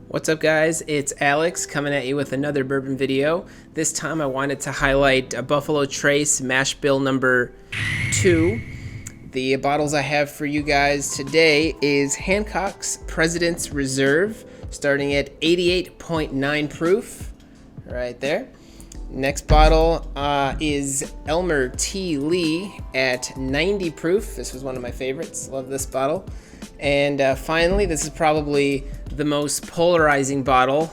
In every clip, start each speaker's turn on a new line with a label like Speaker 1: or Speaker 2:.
Speaker 1: What's up, guys? It's Alex coming at you with another bourbon video. This time I wanted to highlight a Buffalo Trace Mashbill number 2. The bottles I have for you guys today is Hancock's President's Reserve, starting at 88.9 proof, right there. Next bottle is Elmer T. Lee at 90 proof. This was one of my favorites. Love this bottle. And finally, this is probably the most polarizing bottle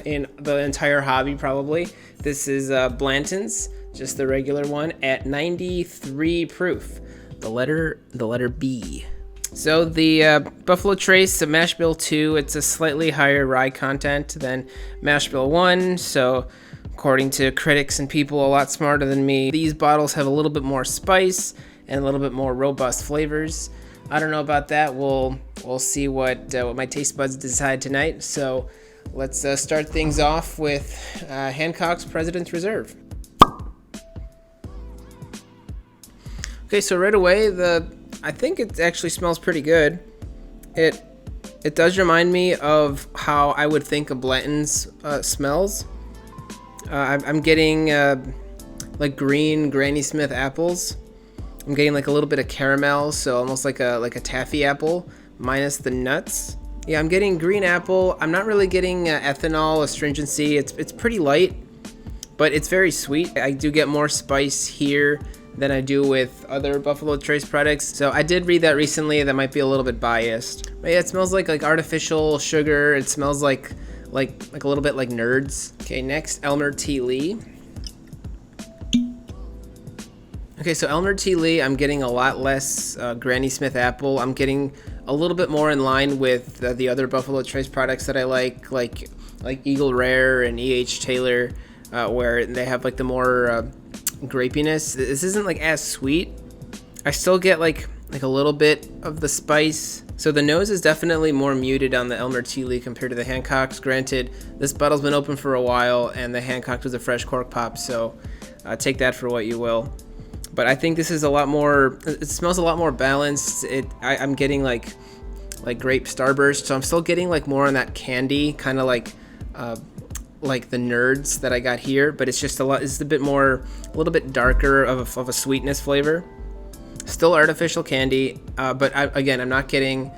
Speaker 1: in the entire hobby, probably. This is Blanton's, just the regular one, at 93 proof. The letter B. So the Buffalo Trace Mashbill 2, it's a slightly higher rye content than Mashbill 1, so according to critics and people a lot smarter than me, these bottles have a little bit more spice and a little bit more robust flavors. I don't know about that. We'll see what my taste buds decide tonight. So let's start things off with Hancock's President's Reserve. Okay, so right away, I think it actually smells pretty good. It does remind me of how I would think a Blanton's smells. I'm getting like green Granny Smith apples. I'm getting like a little bit of caramel, so almost like a taffy apple minus the nuts. Yeah, I'm getting green apple. I'm not really getting ethanol, astringency. It's pretty light, but it's very sweet. I do get more spice here than I do with other Buffalo Trace products. So I did read that recently. That might be a little bit biased. But yeah, it smells like artificial sugar. It smells like a little bit like Nerds. Okay, next, Elmer T. Lee. Okay, so Elmer T. Lee, I'm getting a lot less Granny Smith apple. I'm getting a little bit more in line with the other Buffalo Trace products that I like Eagle Rare and E.H. Taylor, where they have like the more grapiness. This isn't like as sweet. I still get like a little bit of the spice. So the nose is definitely more muted on the Elmer T. Lee compared to the Hancocks. Granted, this bottle's been open for a while, and the Hancock was a fresh cork pop, so take that for what you will. But I think this is a lot more, it smells a lot more balanced. I'm getting like grape starburst, so I'm still getting like more on that candy, kind of like the Nerds that I got here, but it's just a little bit darker of a sweetness flavor. Still artificial candy, but again, I'm not getting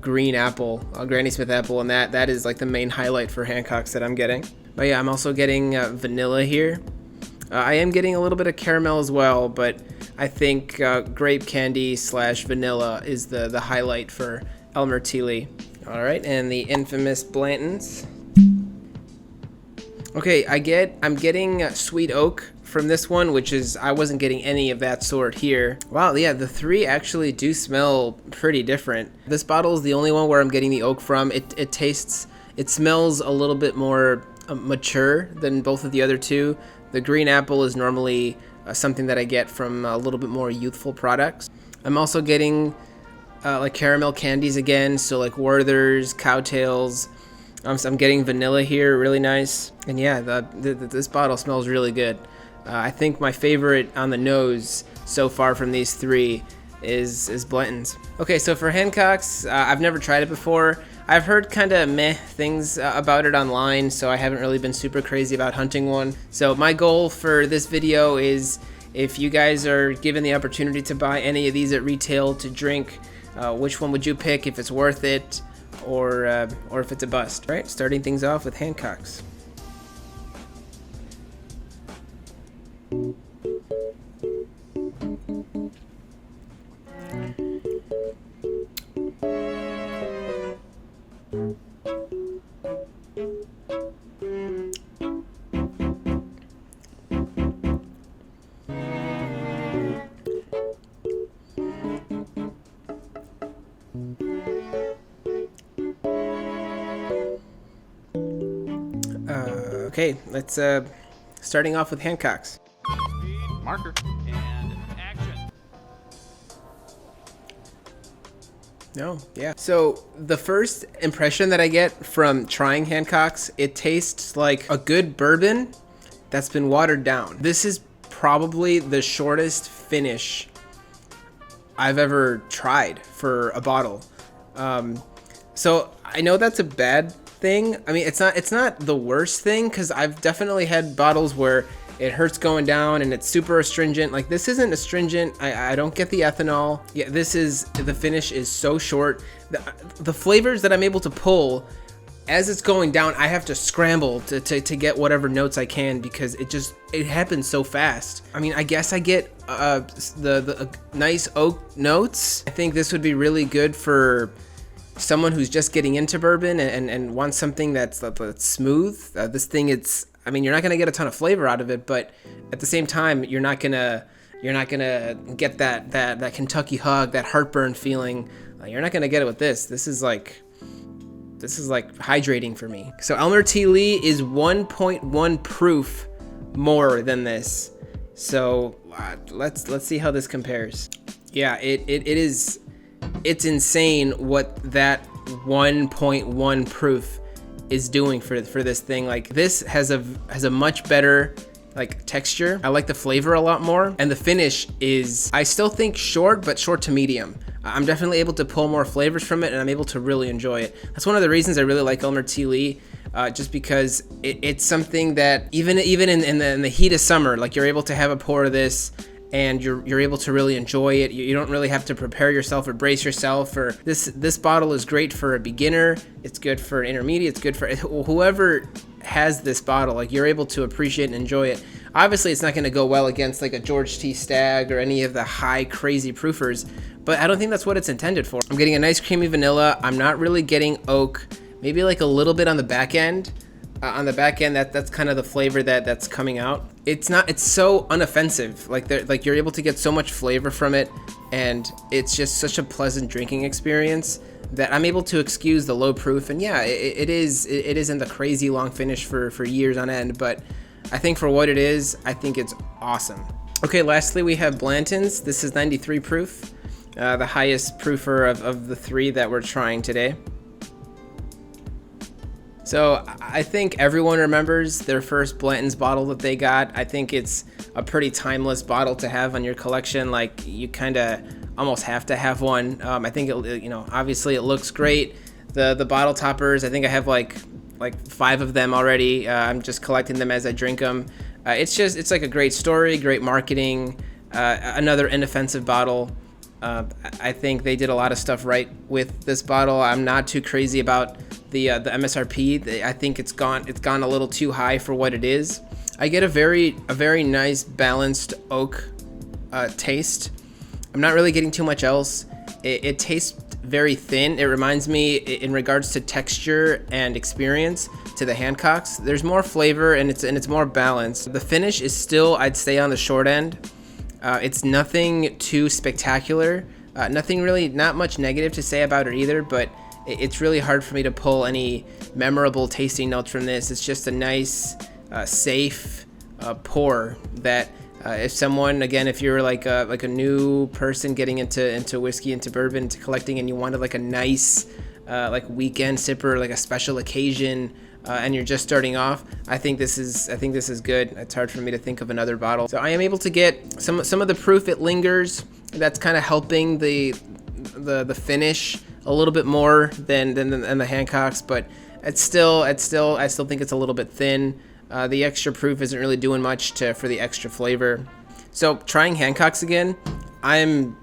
Speaker 1: green apple, Granny Smith apple, and that is like the main highlight for Hancocks that I'm getting. But yeah, I'm also getting vanilla here. I am getting a little bit of caramel as well, but I think grape candy / vanilla is the highlight for Elmer T. Lee. All right, and the infamous Blantons. Okay, I'm getting sweet oak from this one, which is, I wasn't getting any of that sort here. Wow, yeah, the three actually do smell pretty different. This bottle is the only one where I'm getting the oak from. It smells a little bit more mature than both of the other two. The green apple is normally something that I get from a little bit more youthful products. I'm also getting like caramel candies again, so like Werther's, Cowtails. So I'm getting vanilla here, really nice. And yeah, this bottle smells really good. I think my favorite on the nose so far from these three is Blanton's. Okay, so for Hancock's, I've never tried it before. I've heard kind of meh things about it online, so I haven't really been super crazy about hunting one. So my goal for this video is, if you guys are given the opportunity to buy any of these at retail to drink, which one would you pick, if it's worth it or if it's a bust? All right, starting things off with Hancocks. Okay, let's starting off with Hancocks.
Speaker 2: Speed, marker, and action.
Speaker 1: No, yeah. So the first impression that I get from trying Hancocks, it tastes like a good bourbon that's been watered down. This is probably the shortest finish I've ever tried for a bottle. So I know that's a bad thing. I mean, it's not the worst thing, because I've definitely had bottles where it hurts going down and it's super astringent. Like, this isn't astringent. I don't get the ethanol. Yeah, the finish is so short. The flavors that I'm able to pull as it's going down, I have to scramble to get whatever notes I can, because it happens so fast. I mean, I guess I get the nice oak notes. I think this would be really good for someone who's just getting into bourbon and wants something that's smooth. This thing, I mean, you're not gonna get a ton of flavor out of it, but at the same time, you're not gonna get that Kentucky hug, that heartburn feeling. You're not gonna get it with this. This is like hydrating for me. So Elmer T. Lee is 1.1 proof more than this. So let's see how this compares. Yeah, it's insane what that 1.1 proof is doing for this thing. Like, this has a much better like texture. I like the flavor a lot more, and the finish is, I still think, short, but short to medium. I'm definitely able to pull more flavors from it, and I'm able to really enjoy it. That's one of the reasons I really like Elmer T. Lee, just because it's something that even in the heat of summer, like, you're able to have a pour of this, and you're able to really enjoy it. You don't really have to prepare yourself or brace yourself. Or this bottle is great for a beginner. It's good for an intermediate. It's good for whoever has this bottle. Like, you're able to appreciate and enjoy it. Obviously, it's not going to go well against like a George T. Stagg or any of the high crazy proofers, but I don't think that's what it's intended for. I'm getting a nice creamy vanilla. I'm not really getting oak. Maybe like a little bit on the back end. That's kind of the flavor that's coming out. It's so unoffensive. Like you're able to get so much flavor from it, and it's just such a pleasant drinking experience that I'm able to excuse the low proof. And yeah, it isn't a crazy long finish for years on end, but I think for what it is, I think it's awesome. Okay, lastly we have Blantons. This is 93 proof, the highest proofer of the three that we're trying today. So I think everyone remembers their first Blanton's bottle that they got. I think it's a pretty timeless bottle to have on your collection. Like, you kind of almost have to have one. I think obviously it looks great. The bottle toppers, I think I have like 5 of them already. I'm just collecting them as I drink them. It's like a great story, great marketing. Another inoffensive bottle. I think they did a lot of stuff right with this bottle. I'm not too crazy about the MSRP. I think it's gone a little too high for what it is. I get a very nice balanced oak taste. I'm not really getting too much else. It tastes very thin. It reminds me, in regards to texture and experience, to the Hancocks. There's more flavor, and it's more balanced. The finish is still, I'd say, on the short end. It's nothing too spectacular. Not much negative to say about it either, but it's really hard for me to pull any memorable tasting notes from this. It's just a nice, safe pour that if someone, again, if you're like a new person getting into whiskey, into bourbon, into collecting, and you wanted like a nice like weekend sipper, like a special occasion, and you're just starting off, I think this is good. It's hard for me to think of another bottle. So I am able to get some of the proof. It lingers. That's kind of helping the finish a little bit more than the Hancocks, but I still think it's a little bit thin. The extra proof isn't really doing much for the extra flavor. So trying Hancocks again, I'm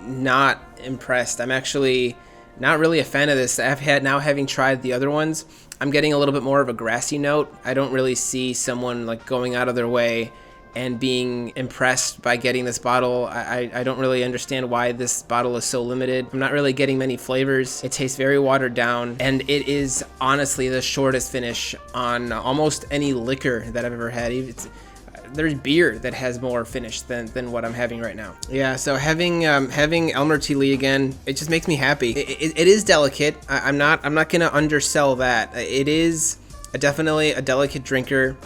Speaker 1: not impressed. I'm actually not really a fan of this. Having tried the other ones, I'm getting a little bit more of a grassy note. I don't really see someone like going out of their way and being impressed by getting this bottle. I don't really understand why this bottle is so limited. I'm not really getting many flavors. It tastes very watered down, and it is honestly the shortest finish on almost any liquor that I've ever had. There's beer that has more finish than what I'm having right now. Yeah, so having Elmer T. Lee again, it just makes me happy. It is delicate. I'm not gonna undersell that. It is definitely a delicate drinker.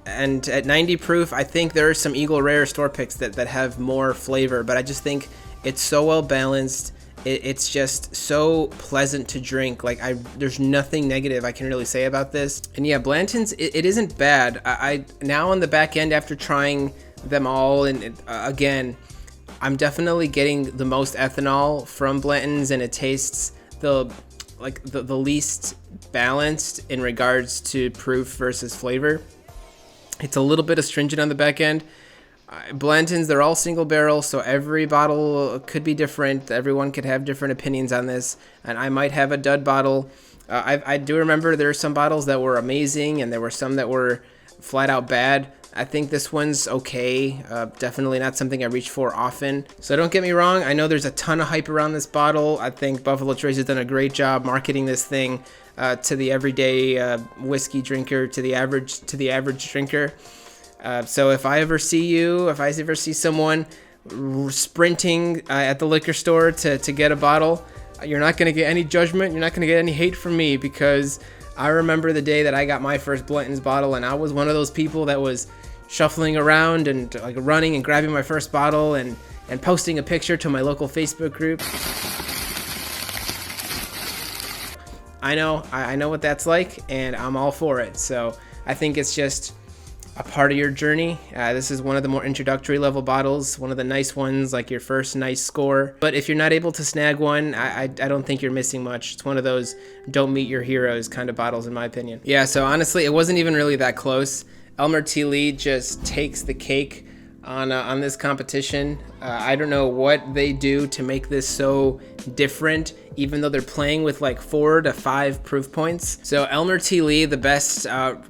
Speaker 1: And at 90 proof, I think there are some Eagle Rare store picks that have more flavor, but I just think it's so well balanced. It's just so pleasant to drink. Like, there's nothing negative I can really say about this. And yeah, Blanton's, it isn't bad. I now on the back end, after trying them all, and again, I'm definitely getting the most ethanol from Blanton's, and it tastes like the least balanced in regards to proof versus flavor. It's a little bit astringent on the back end. Blantons, they're all single barrel, so every bottle could be different. Everyone could have different opinions on this, and I might have a dud bottle. I do remember there are some bottles that were amazing, and there were some that were flat out bad. I think this one's okay. Definitely not something I reach for often. So don't get me wrong, I know there's a ton of hype around this bottle. I think Buffalo Trace has done a great job marketing this thing to the everyday whiskey drinker, to the average drinker. So if I ever see someone sprinting at the liquor store to get a bottle, you're not going to get any judgment. You're not going to get any hate from me, because I remember the day that I got my first Blanton's bottle, and I was one of those people that was shuffling around and like running and grabbing my first bottle and posting a picture to my local Facebook group. I know what that's like, and I'm all for it. So I think it's just a part of your journey. This is one of the more introductory level bottles, one of the nice ones, like your first nice score. But if you're not able to snag one, I don't think you're missing much. It's one of those don't meet your heroes kind of bottles, in my opinion. Yeah, so honestly, it wasn't even really that close. Elmer T. Lee just takes the cake on this competition. I don't know what they do to make this so different, even though they're playing with like 4 to 5 proof points. So Elmer T. Lee, the best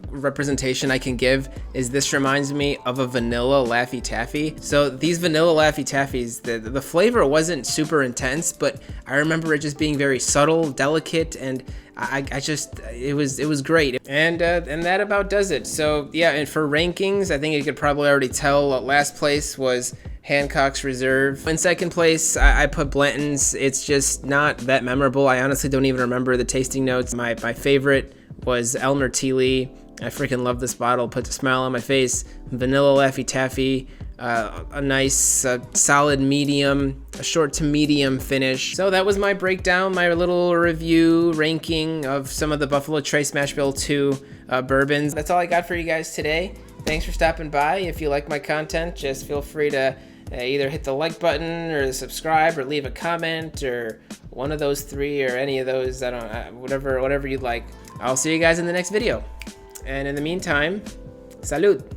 Speaker 1: representation I can give is this reminds me of a vanilla Laffy Taffy. So these vanilla Laffy Taffies, the flavor wasn't super intense, but I remember it just being very subtle, delicate, and it was great. And that about does it. So yeah, and for rankings, I think you could probably already tell last place was Hancock's Reserve. In second place, I put Blanton's. It's just not that memorable. I honestly don't even remember the tasting notes. My favorite was Elmer T. Lee. I freaking love this bottle. Puts a smile on my face. Vanilla Laffy Taffy. A nice solid medium, a short to medium finish. So that was my breakdown, my little review ranking of some of the Buffalo Trace Mashbill 2 bourbons. That's all I got for you guys today. Thanks for stopping by. If you like my content, just feel free to either hit the like button or subscribe or leave a comment or one of those 3 or any of those. I don't whatever you'd like. I'll see you guys in the next video. And in the meantime, salud.